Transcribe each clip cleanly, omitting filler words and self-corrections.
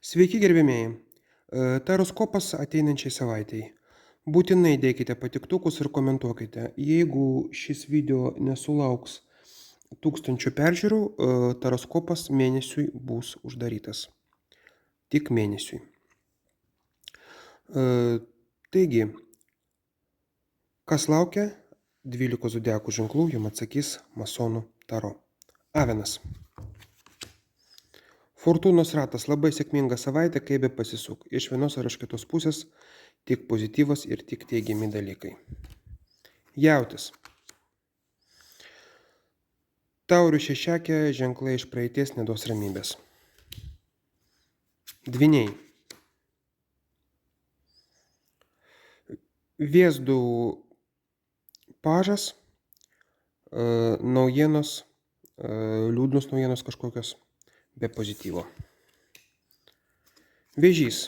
Sveiki gerbėmieji. Taroskopas ateinančiai savaitei. Būtinai dėkite patiktukus ir komentuokite. Jeigu šis video nesulauks 1000 peržiūrų, taroskopas mėnesiui bus uždarytas. Tik mėnesiui. Taigi, kas laukia 12 zodiakų ženklų, jums atsakys masonų taro. Avinas. Fortūnos ratas labai sėkminga savaitė, kaip be pasisuk. Iš vienos ar iš kitos pusės tik pozityvas ir tik teigiami dalykai. Jautis. Taurių šešiakė ženklai iš praeities neduos ramybės. Dvyniai. Vėzdų pažas, naujienos, liūdnos naujienos kažkokios, be pozityvo. Vėžys.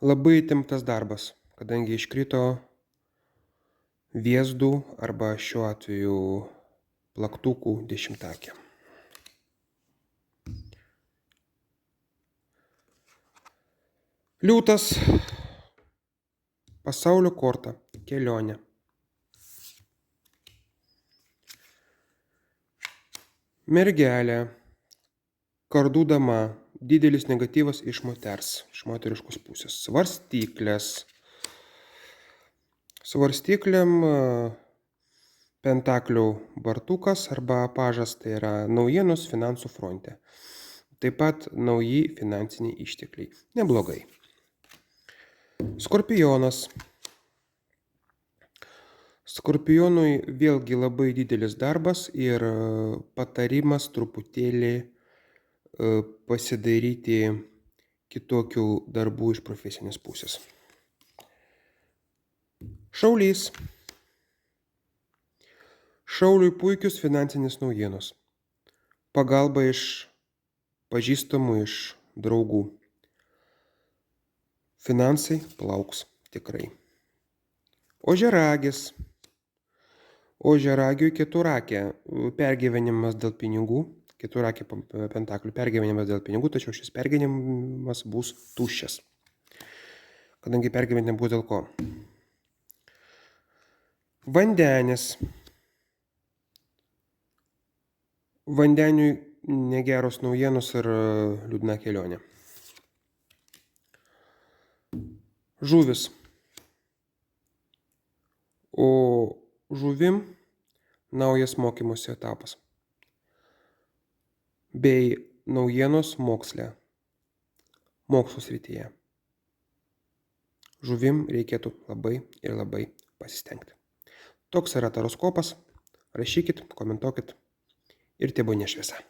Labai įtemptas darbas, kadangi iškrito vėzdų arba šiuo atveju plaktukų dešimtakė. Liūtas. Pasaulio korta. Kelionė. Mergelė. Kardų dama. Didelis negatyvas iš moters, iš moteriškos pusės. Svarstyklės. Svarstyklėm pentaklių bartukas arba pažas, tai yra naujienos finansų fronte. Taip pat nauji finansiniai ištekliai. Neblogai. Skorpionas. Skorpionui vėlgi labai didelis darbas ir patarimas truputėlį pasidaryti kitokių darbų iš profesinės pusės. Šaulys. Šauliui puikius finansinės naujienos. Pagalba iš pažįstamų, iš draugų. Finansai plauks tikrai. Ožiaragis. Ožiaragiui keturakė pergyvenimas dėl pinigų. Keturakė pentaklių pergyvenimas dėl pinigų, tačiau šis pergyvenimas bus tuščias. Kadangi pergyventi nebus dėl ko. Vandenis. Vandeniui negeros naujienos ir liūdna kelionė. Žuvis. O žuvim naujas mokymosi etapas. Bei naujienos moksle. Mokslo srityje. Žuvim reikėtų labai ir labai pasistengti. Toks yra taroskopas. Rašykit, komentuokit ir tebūnie šviesa.